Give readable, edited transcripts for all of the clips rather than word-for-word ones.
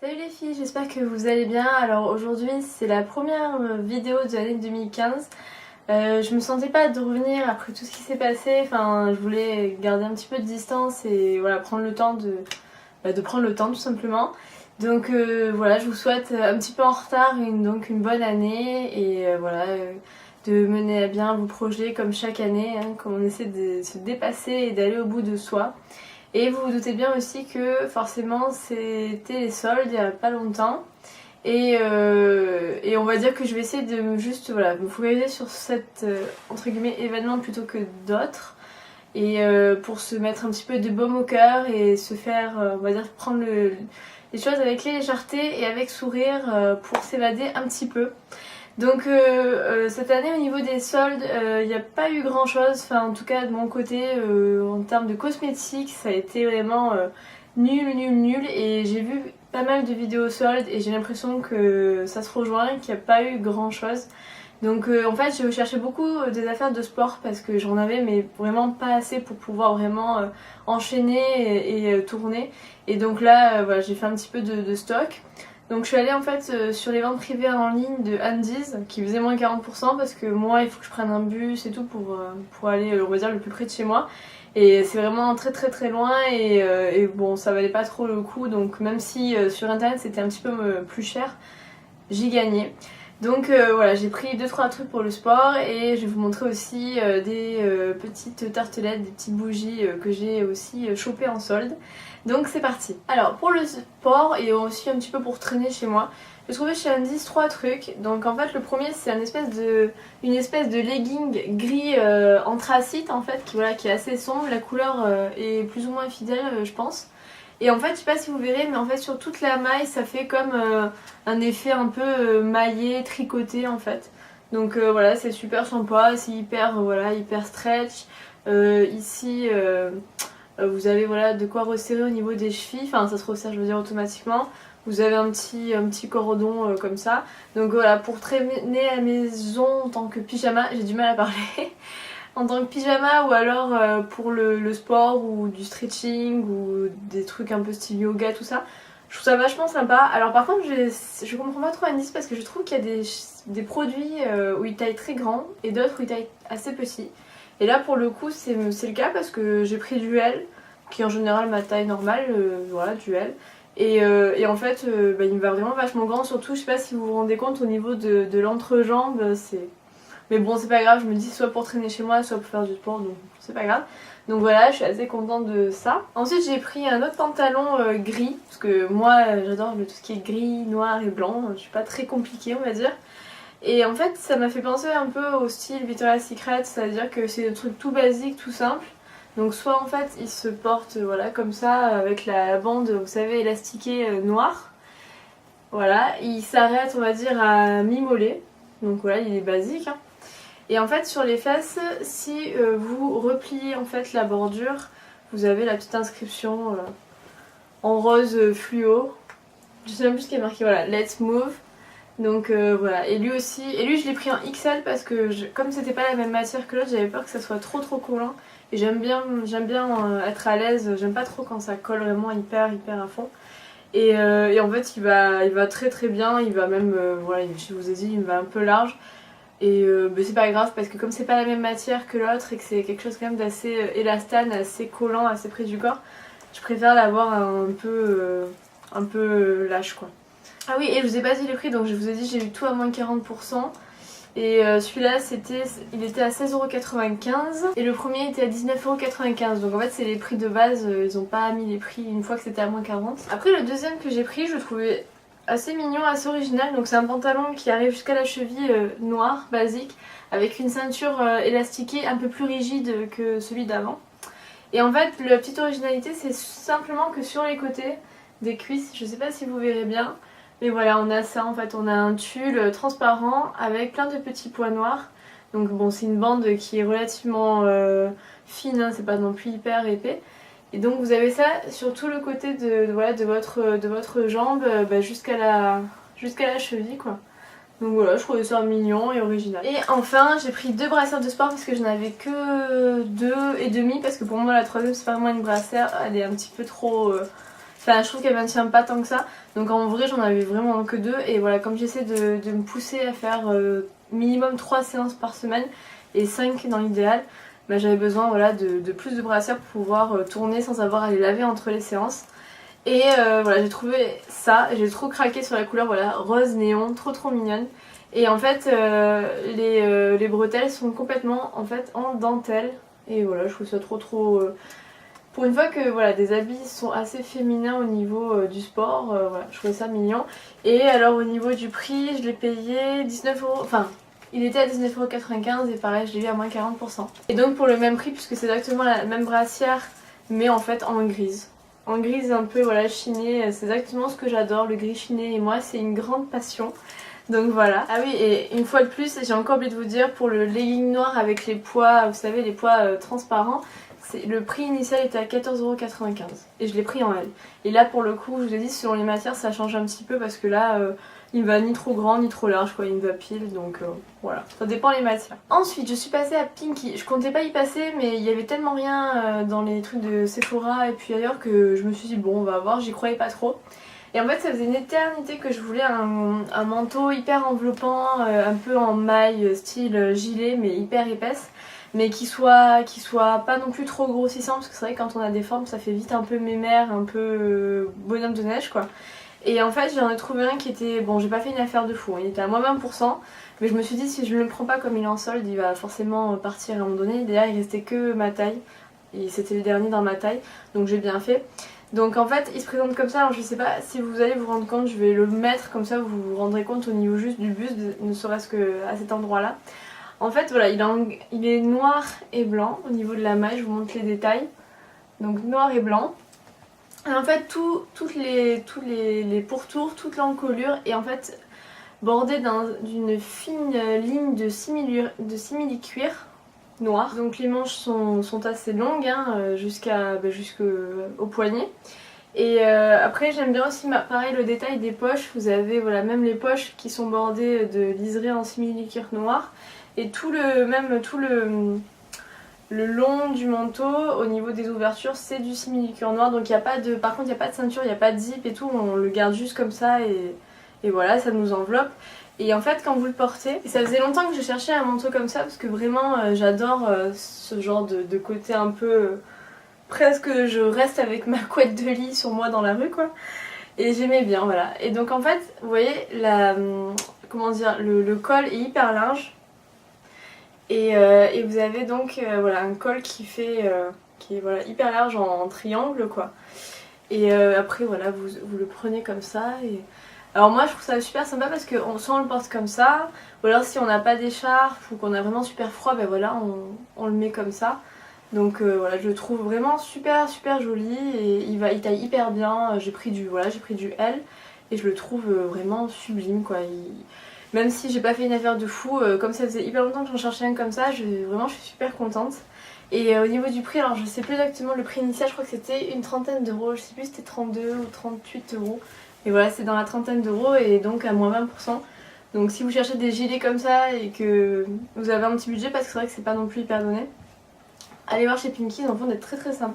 Salut les filles, j'espère que vous allez bien. Alors aujourd'hui c'est la première vidéo de l'année 2015. Je me sentais pas de revenir après tout ce qui s'est passé, enfin je voulais garder un petit peu de distance et voilà prendre le temps de prendre le temps tout simplement. Donc voilà, je vous souhaite un petit peu en retard une bonne année et de mener à bien vos projets comme chaque année, hein, comme on essaie de se dépasser et d'aller au bout de soi. Et vous vous doutez bien aussi que forcément c'était les soldes il n'y a pas longtemps. Et on va dire que je vais essayer de me focaliser sur cet entre guillemets événement plutôt que d'autres. Et pour se mettre un petit peu de baume au cœur et se faire, on va dire, prendre les choses avec légèreté et avec sourire pour s'évader un petit peu. Donc cette année au niveau des soldes, il n'y a pas eu grand chose, enfin en tout cas de mon côté en termes de cosmétiques ça a été vraiment nul et j'ai vu pas mal de vidéos soldes et j'ai l'impression que ça se rejoint et qu'il n'y a pas eu grand chose. Donc en fait je cherchais beaucoup des affaires de sport parce que j'en avais mais vraiment pas assez pour pouvoir vraiment enchaîner et tourner. Et donc là voilà, j'ai fait un petit peu de stock. Donc je suis allée en fait sur les ventes privées en ligne de Andy's qui faisait moins 40% parce que moi il faut que je prenne un bus et tout pour aller on va dire le plus près de chez moi. Et c'est vraiment très loin et bon ça valait pas trop le coup, donc même si sur internet c'était un petit peu plus cher, j'y gagnais. Donc voilà, j'ai pris 2-3 trucs pour le sport et je vais vous montrer aussi des petites tartelettes, des petites bougies que j'ai aussi chopées en solde. Donc c'est parti. Alors pour le sport et aussi un petit peu pour traîner chez moi, j'ai trouvé chez Andy's 3 trucs. Donc en fait le premier c'est une espèce de legging gris anthracite en fait qui est assez sombre. La couleur est plus ou moins fidèle je pense. Et en fait, je sais pas si vous verrez, mais en fait sur toute la maille, ça fait comme un effet un peu maillé, tricoté en fait. Donc voilà, c'est super sympa, c'est hyper, hyper stretch. Ici, vous avez voilà, de quoi resserrer au niveau des chevilles, enfin ça se resserre je veux dire automatiquement. Vous avez un petit cordon comme ça. Donc voilà, pour traîner à la maison en tant que pyjama, j'ai du mal à parler. En tant que pyjama ou alors pour le sport ou du stretching ou des trucs un peu style yoga, tout ça. Je trouve ça vachement sympa. Alors par contre je comprends pas trop Andy's parce que je trouve qu'il y a des produits où ils taillent très grand et d'autres où ils taillent assez petit. Et là pour le coup c'est le cas parce que j'ai pris du L qui est en général ma taille normale, voilà du L. Et en fait il me va vraiment vachement grand, surtout je sais pas si vous vous rendez compte au niveau de l'entrejambe, c'est... Mais bon, c'est pas grave, je me dis soit pour traîner chez moi, soit pour faire du sport, donc c'est pas grave. Donc voilà, je suis assez contente de ça. Ensuite, j'ai pris un autre pantalon gris, parce que moi, j'adore tout ce qui est gris, noir et blanc. Je suis pas très compliquée, on va dire. Et en fait, ça m'a fait penser un peu au style Victoria's Secret, c'est-à-dire que c'est un truc tout basique, tout simple. Donc soit en fait, il se porte voilà comme ça, avec la bande, vous savez, élastiquée noire. Voilà, il s'arrête, on va dire, à mi-mollet. Donc voilà, il est basique, hein. Et en fait sur les fesses, si vous repliez en fait la bordure, vous avez la petite inscription en rose fluo. Je sais même plus ce qui est marqué, voilà, let's move. Donc voilà, et lui aussi, et lui je l'ai pris en XL parce que comme c'était pas la même matière que l'autre, j'avais peur que ça soit trop collant. Et j'aime bien être à l'aise, j'aime pas trop quand ça colle vraiment hyper à fond. Et en fait il va très bien, il va même, voilà, je vous ai dit, il me va un peu large. Et c'est pas grave parce que comme c'est pas la même matière que l'autre et que c'est quelque chose quand même d'assez élastane, assez collant, assez près du corps, je préfère l'avoir un peu lâche quoi. Ah oui, et je vous ai pas dit les prix, donc je vous ai dit j'ai eu tout à moins 40%. Et celui-là il était à 16,95€ et le premier était à 19,95€. Donc en fait c'est les prix de base, ils ont pas mis les prix une fois que c'était à moins 40. Après le deuxième que j'ai pris, je le trouvais assez mignon, assez original. Donc c'est un pantalon qui arrive jusqu'à la cheville noir, basique, avec une ceinture élastiquée un peu plus rigide que celui d'avant. Et en fait la petite originalité c'est simplement que sur les côtés des cuisses, je sais pas si vous verrez bien, mais voilà, on a ça en fait, on a un tulle transparent avec plein de petits pois noirs. Donc bon, c'est une bande qui est relativement fine, hein, c'est pas non plus hyper épais. Et donc vous avez ça sur tout le côté de votre jambe jusqu'à la cheville quoi. Donc voilà, je trouvais ça mignon et original. Et enfin, j'ai pris 2 brassières de sport parce que je n'avais que 2,5 parce que pour moi la troisième c'est pas vraiment une brassière, elle est un petit peu trop Enfin, je trouve qu'elle maintient pas tant que ça. Donc en vrai, j'en avais vraiment que 2. Et voilà, comme j'essaie de me pousser à faire minimum 3 séances par semaine et 5 dans l'idéal, bah, j'avais besoin voilà, de plus de brassières pour pouvoir tourner sans avoir à les laver entre les séances. Et voilà, j'ai trouvé ça. J'ai trop craqué sur la couleur voilà, rose néon, trop mignonne. Et en fait, les bretelles sont complètement en fait en dentelle. Et voilà, je trouve ça trop... Pour une fois que voilà, des habits sont assez féminins au niveau du sport, voilà, je trouvais ça mignon. Et alors au niveau du prix, je l'ai payé 19 euros, enfin il était à 19,95 € et pareil je l'ai eu à moins 40%. Et donc pour le même prix, puisque c'est exactement la même brassière mais en fait en grise. En grise un peu voilà chiné, c'est exactement ce que j'adore, le gris chiné et moi c'est une grande passion. Donc voilà. Ah oui, et une fois de plus, j'ai encore oublié de vous dire, pour le legging noir avec les pois, vous savez les pois transparents, le prix initial était à 14,95 € et je l'ai pris en L. Et là pour le coup, je vous ai dit, selon les matières ça change un petit peu parce que là il me va ni trop grand ni trop large quoi, il me va pile donc voilà, ça dépend les matières. Ensuite je suis passée à Pinky, je comptais pas y passer mais il y avait tellement rien dans les trucs de Sephora et puis ailleurs que je me suis dit bon on va voir, j'y croyais pas trop. Et en fait ça faisait une éternité que je voulais un manteau hyper enveloppant, un peu en maille style gilet mais hyper épaisse. Mais qui soit pas non plus trop grossissant parce que c'est vrai que quand on a des formes ça fait vite un peu mémère, un peu bonhomme de neige quoi. Et en fait j'en ai trouvé un qui était, bon j'ai pas fait une affaire de fou, il était à moins 20%, mais je me suis dit si je ne le prends pas comme il est en solde il va forcément partir à un moment donné. D'ailleurs il restait que ma taille, et c'était le dernier dans ma taille, donc j'ai bien fait. Donc en fait il se présente comme ça, alors je sais pas si vous allez vous rendre compte, je vais le mettre comme ça vous vous rendrez compte au niveau juste du buste, ne serait-ce qu'à cet endroit là. En fait voilà, il est noir et blanc au niveau de la maille, je vous montre les détails. Donc noir et blanc. Et en fait tous les pourtours, toute l'encolure est en fait bordée d'une fine ligne de simili-cuir noir. Donc les manches sont assez longues hein, jusqu'au poignet. Et après j'aime bien aussi pareil le détail des poches, vous avez voilà, même les poches qui sont bordées de liseré en simili-cuir noir. Et tout le long du manteau au niveau des ouvertures c'est du simili-cuir noir, donc par contre il n'y a pas de ceinture, il n'y a pas de zip et tout, on le garde juste comme ça et voilà ça nous enveloppe. Et en fait quand vous le portez, et ça faisait longtemps que je cherchais un manteau comme ça parce que vraiment j'adore ce genre de côté un peu presque je reste avec ma couette de lit sur moi dans la rue quoi. Et j'aimais bien voilà. Et donc en fait vous voyez comment dire, le col est hyper large. Et vous avez donc voilà, un col qui est voilà, hyper large en triangle quoi. Et après voilà, vous le prenez comme ça. Alors moi je trouve ça super sympa parce que soit on le porte comme ça, ou alors si on n'a pas d'écharpe ou qu'on a vraiment super froid, ben voilà, on le met comme ça. Donc voilà, je le trouve vraiment super joli et il taille hyper bien. J'ai pris du L et je le trouve vraiment sublime quoi. Même si j'ai pas fait une affaire de fou, comme ça faisait hyper longtemps que j'en cherchais un comme ça, vraiment je suis super contente. Et au niveau du prix, alors je sais plus exactement le prix initial, je crois que c'était une trentaine d'euros, je sais plus si c'était 32 ou 38 euros. Et voilà, c'est dans la trentaine d'euros et donc à moins 20%. Donc si vous cherchez des gilets comme ça et que vous avez un petit budget, parce que c'est vrai que c'est pas non plus hyper donné, allez voir chez Pinky, ils en font des très sympas.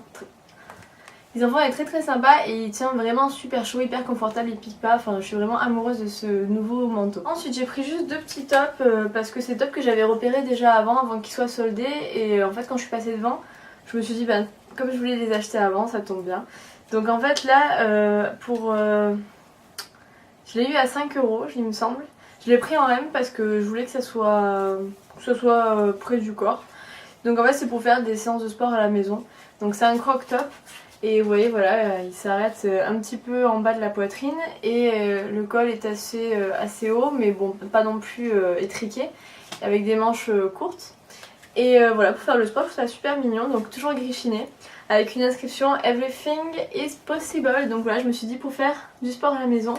Les enfants est très sympa et il tient vraiment super chaud, hyper confortable, il pique pas, enfin je suis vraiment amoureuse de ce nouveau manteau. Ensuite j'ai pris juste 2 petits tops parce que c'est des tops que j'avais repérés déjà avant qu'ils soient soldés et en fait quand je suis passée devant je me suis dit ben comme je voulais les acheter avant ça tombe bien. Donc en fait là je l'ai eu à 5 €, il me semble. Je l'ai pris en M parce que je voulais que ça soit près du corps. Donc en fait c'est pour faire des séances de sport à la maison. Donc c'est un croc top. Et vous voyez voilà, il s'arrête un petit peu en bas de la poitrine et le col est assez haut mais bon pas non plus étriqué avec des manches courtes. Et voilà, pour faire le sport je trouve ça super mignon, donc toujours gris chiné avec une inscription Everything is possible. Donc voilà, je me suis dit pour faire du sport à la maison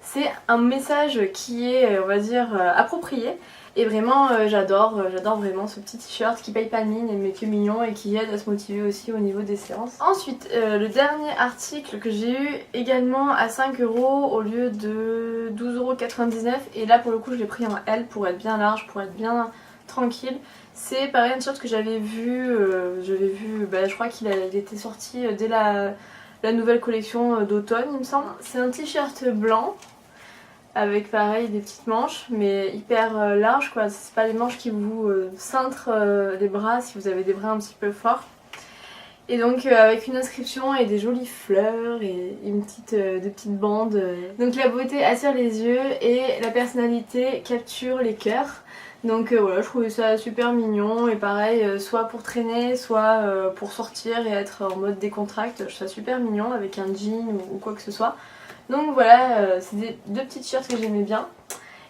c'est un message qui est on va dire approprié. Et vraiment j'adore vraiment ce petit t-shirt qui paye pas de mine mais qui est mignon et qui aide à se motiver aussi au niveau des séances. Ensuite le dernier article que j'ai eu également à 5 € au lieu de 12,99 € et là pour le coup je l'ai pris en L pour être bien large, pour être bien tranquille. C'est pareil un t-shirt que j'avais vu, je crois qu'il était sorti dès la nouvelle collection d'automne il me semble. C'est un t-shirt blanc avec pareil des petites manches mais hyper larges quoi, c'est pas les manches qui vous cintrent les bras si vous avez des bras un petit peu forts. Et donc avec une inscription et des jolies fleurs et des petites bandes. Donc la beauté attire les yeux et la personnalité capture les cœurs. Donc voilà, je trouvais ça super mignon et pareil, soit pour traîner, soit pour sortir et être en mode décontracte. Je trouve ça super mignon avec un jean ou quoi que ce soit. Donc voilà, c'est deux petites shirts que j'aimais bien.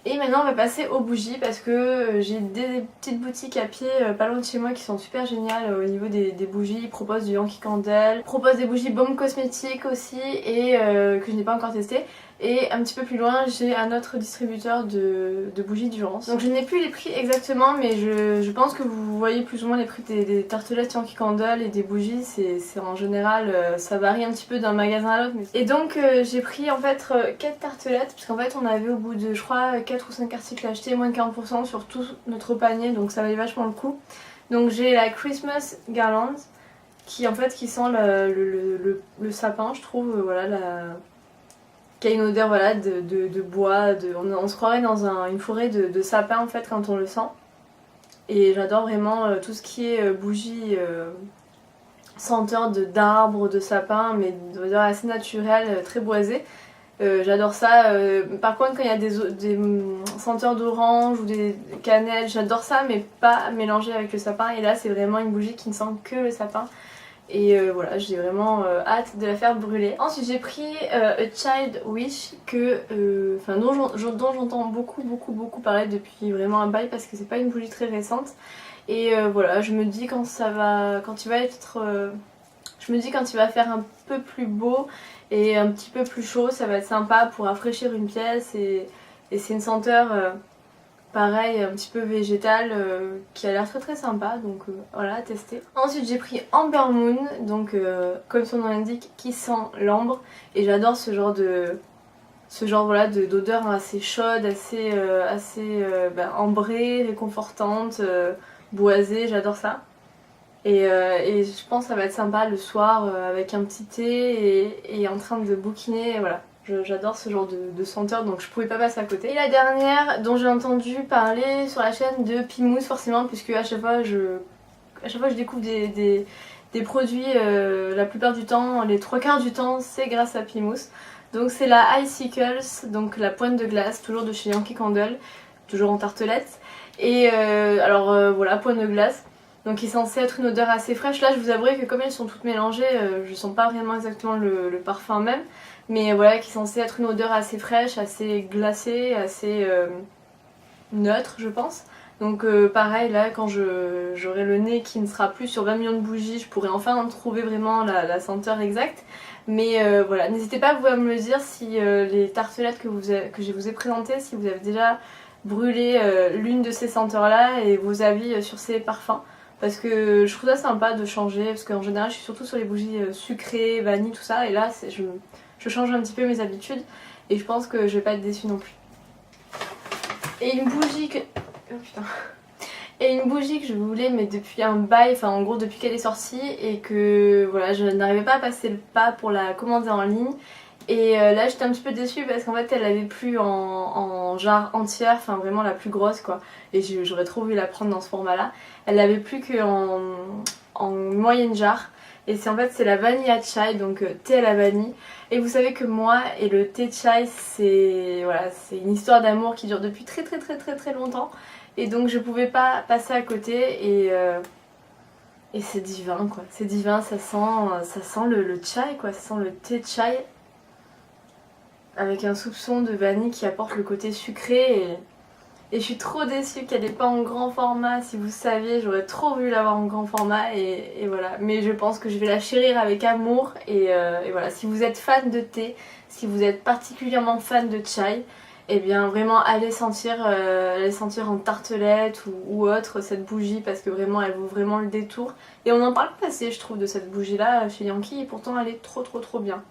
Et maintenant on va passer aux bougies parce que j'ai des petites boutiques à pied pas loin de chez moi qui sont super géniales au niveau des bougies. Ils proposent du Yankee Candle, ils proposent des bougies baume cosmétique aussi et que je n'ai pas encore testé. Et un petit peu plus loin j'ai un autre distributeur de bougies Durance. Donc je n'ai plus les prix exactement mais je pense que vous voyez plus ou moins les prix des tartelettes Yankee Candle et des bougies. C'est en général ça varie un petit peu d'un magasin à l'autre. Et donc j'ai pris en fait 4 tartelettes parce qu'en fait on avait au bout de je crois 4 ou 5 articles achetés moins de 40% sur tout notre panier donc ça valait vachement le coup. Donc j'ai la Christmas Garland qui en fait qui sent le sapin je trouve, voilà qui a une odeur voilà, de bois, on se croirait dans une forêt de sapin en fait quand on le sent. Et j'adore vraiment tout ce qui est bougie senteur d'arbres, de sapin, mais d'odeur assez naturelle, très boisée. J'adore ça. Par contre quand il y a des senteurs d'orange ou des cannelles, j'adore ça mais pas mélangé avec le sapin. Et là c'est vraiment une bougie qui ne sent que le sapin. Et voilà, j'ai vraiment hâte de la faire brûler. Ensuite j'ai pris A Child Wish dont j'entends beaucoup parler depuis vraiment un bail parce que c'est pas une bougie très récente. Et voilà, je me dis quand il va faire un peu plus beau et un petit peu plus chaud, ça va être sympa pour rafraîchir une pièce et c'est une senteur pareil un petit peu végétale qui a l'air très sympa donc voilà à tester. Ensuite j'ai pris Amber Moon donc comme son nom l'indique qui sent l'ambre et j'adore ce genre voilà, d'odeur assez chaude, assez ambrée, réconfortante, boisée, j'adore ça. Et je pense que ça va être sympa le soir avec un petit thé et en train de bouquiner, voilà. J'adore ce genre de senteur donc je pouvais pas passer à côté. Et la dernière dont j'ai entendu parler sur la chaîne de Pimousse forcément puisque à chaque fois je découvre des produits la plupart du temps, les 3/4 du temps c'est grâce à Pimousse. Donc c'est la Icicles, donc la pointe de glace, toujours de chez Yankee Candle, toujours en tartelette. Et voilà, pointe de glace. Donc il est censé être une odeur assez fraîche. Là je vous avouerai que comme elles sont toutes mélangées, je sens pas vraiment exactement le parfum même. Mais voilà, qui est censé être une odeur assez fraîche, assez glacée, assez neutre je pense. Donc pareil là quand j'aurai le nez qui ne sera plus sur 20 millions de bougies, je pourrai enfin trouver vraiment la senteur exacte. Mais voilà, n'hésitez pas vous à me le dire si les tartelettes que je vous ai présentées, si vous avez déjà brûlé l'une de ces senteurs là et vos avis sur ces parfums. Parce que je trouve ça sympa de changer, parce qu'en général je suis surtout sur les bougies sucrées, vanille, tout ça, et là je change un petit peu mes habitudes et je pense que je vais pas être déçue non plus. Et une bougie que... Oh putain. Et une bougie que je voulais mais depuis un bail, enfin en gros depuis qu'elle est sortie et que voilà je n'arrivais pas à passer le pas pour la commander en ligne. Et là j'étais un petit peu déçue parce qu'en fait elle avait plus en jarre entière, enfin vraiment la plus grosse quoi. Et j'aurais trop voulu la prendre dans ce format là. Elle l'avait plus en moyenne jarre. Et en fait c'est la Vanilla Chai, donc thé à la vanille. Et vous savez que moi et le thé chai c'est voilà, c'est une histoire d'amour qui dure depuis très longtemps. Et donc je pouvais pas passer à côté et c'est divin quoi. C'est divin, ça sent le chai quoi, ça sent le thé chai. Avec un soupçon de vanille qui apporte le côté sucré et je suis trop déçue qu'elle n'est pas en grand format. Si vous saviez, j'aurais trop voulu l'avoir en grand format et voilà. Mais je pense que je vais la chérir avec amour et voilà. Si vous êtes fan de thé, si vous êtes particulièrement fan de chai, et bien vraiment allez sentir en tartelette ou autre cette bougie parce que vraiment elle vaut vraiment le détour. Et on n'en parle pas assez je trouve de cette bougie là chez Yankee et pourtant elle est trop bien.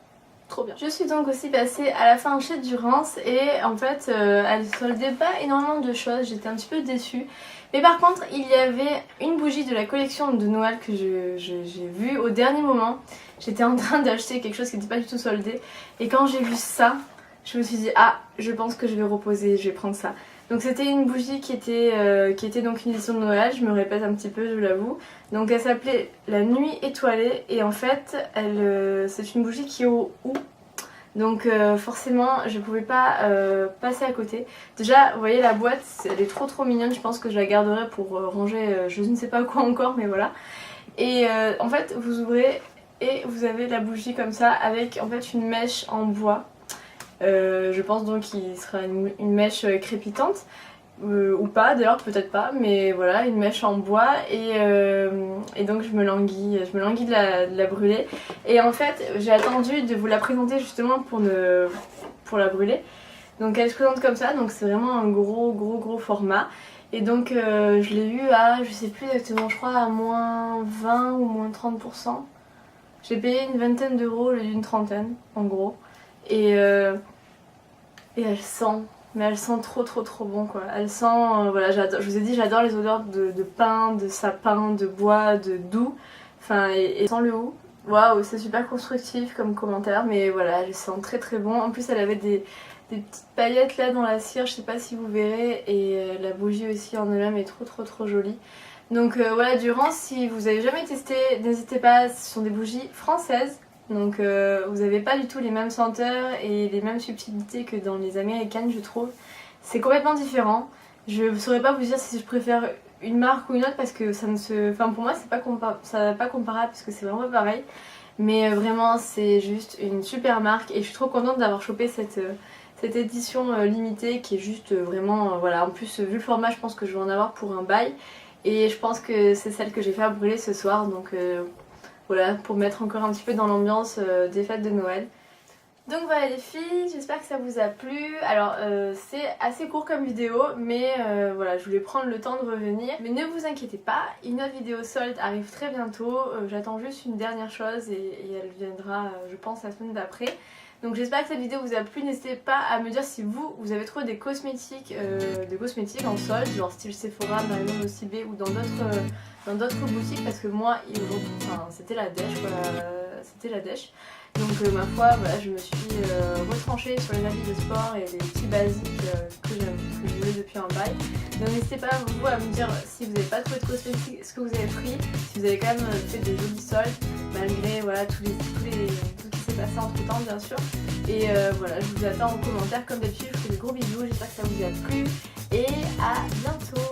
Trop bien. Je suis donc aussi passée à la fin chez Durance et en fait elle soldait pas énormément de choses, j'étais un petit peu déçue. Mais par contre il y avait une bougie de la collection de Noël que j'ai vue au dernier moment. j'étais en train d'acheter quelque chose qui n'était pas du tout soldé. Et quand j'ai vu ça, je me suis dit ah, je pense que je vais reposer, je vais prendre ça. Donc c'était une bougie qui était donc une édition de Noël, je me répète un petit peu, je l'avoue. Donc elle s'appelait La Nuit Étoilée et en fait c'est une bougie qui est au hou. Donc forcément je pouvais pas passer à côté. Déjà vous voyez la boîte, elle est trop mignonne, je pense que je la garderai pour ranger je ne sais pas quoi encore mais voilà. Et en fait vous ouvrez et vous avez la bougie comme ça avec en fait une mèche en bois. Je pense donc qu'il sera une mèche crépitante ou pas d'ailleurs, peut-être pas, mais voilà, une mèche en bois et donc je me languis de la brûler. Et en fait j'ai attendu de vous la présenter justement pour la brûler. Donc elle se présente comme ça, donc c'est vraiment un gros format. Et donc je l'ai eu à, je sais plus exactement, je crois à moins 20 ou moins 30%. J'ai payé une vingtaine d'euros au lieu d'une trentaine en gros. Et elle sent, mais elle sent trop bon quoi. Elle sent, voilà, je vous ai dit j'adore les odeurs de pin, de sapin, de bois, de doux. Enfin, et sans le hou. Waouh, c'est super constructif comme commentaire, mais voilà, elle sent très bon. En plus elle avait des petites paillettes là dans la cire, je sais pas si vous verrez, et la bougie aussi en elle-même est trop jolie. Donc voilà, Durance, si vous avez jamais testé, n'hésitez pas, ce sont des bougies françaises. Donc vous n'avez pas du tout les mêmes senteurs et les mêmes subtilités que dans les américaines je trouve. C'est complètement différent. Je ne saurais pas vous dire si je préfère une marque ou une autre parce que ça ne se... Enfin pour moi c'est pas comparable parce que c'est vraiment pas pareil. Mais vraiment c'est juste une super marque et je suis trop contente d'avoir chopé cette édition limitée qui est juste vraiment... voilà, en plus vu le format je pense que je vais en avoir pour un bail. Et je pense que c'est celle que j'ai fait brûler ce soir donc... voilà, pour mettre encore un petit peu dans l'ambiance des fêtes de Noël. Donc voilà les filles, j'espère que ça vous a plu. Alors c'est assez court comme vidéo, mais voilà, je voulais prendre le temps de revenir. Mais ne vous inquiétez pas, une autre vidéo solde arrive très bientôt. J'attends juste une dernière chose et elle viendra, je pense, la semaine d'après. Donc j'espère que cette vidéo vous a plu, n'hésitez pas à me dire si vous avez trouvé des cosmétiques en solde, genre style Sephora, Manon, OCB ou dans d'autres boutiques parce que moi, enfin, c'était la dèche quoi, c'était la dèche. Donc ma foi, voilà, je me suis retranchée sur les habits de sport et les petits basiques que je voulais depuis un bail. Donc n'hésitez pas vous à me dire si vous n'avez pas trouvé de cosmétiques, ce que vous avez pris, si vous avez quand même fait des jolis soldes, malgré voilà, tout ce qui s'est passé entre temps bien sûr. Et voilà, je vous attends en commentaire comme d'habitude, je vous fais des gros bisous, j'espère que ça vous a plu et à bientôt.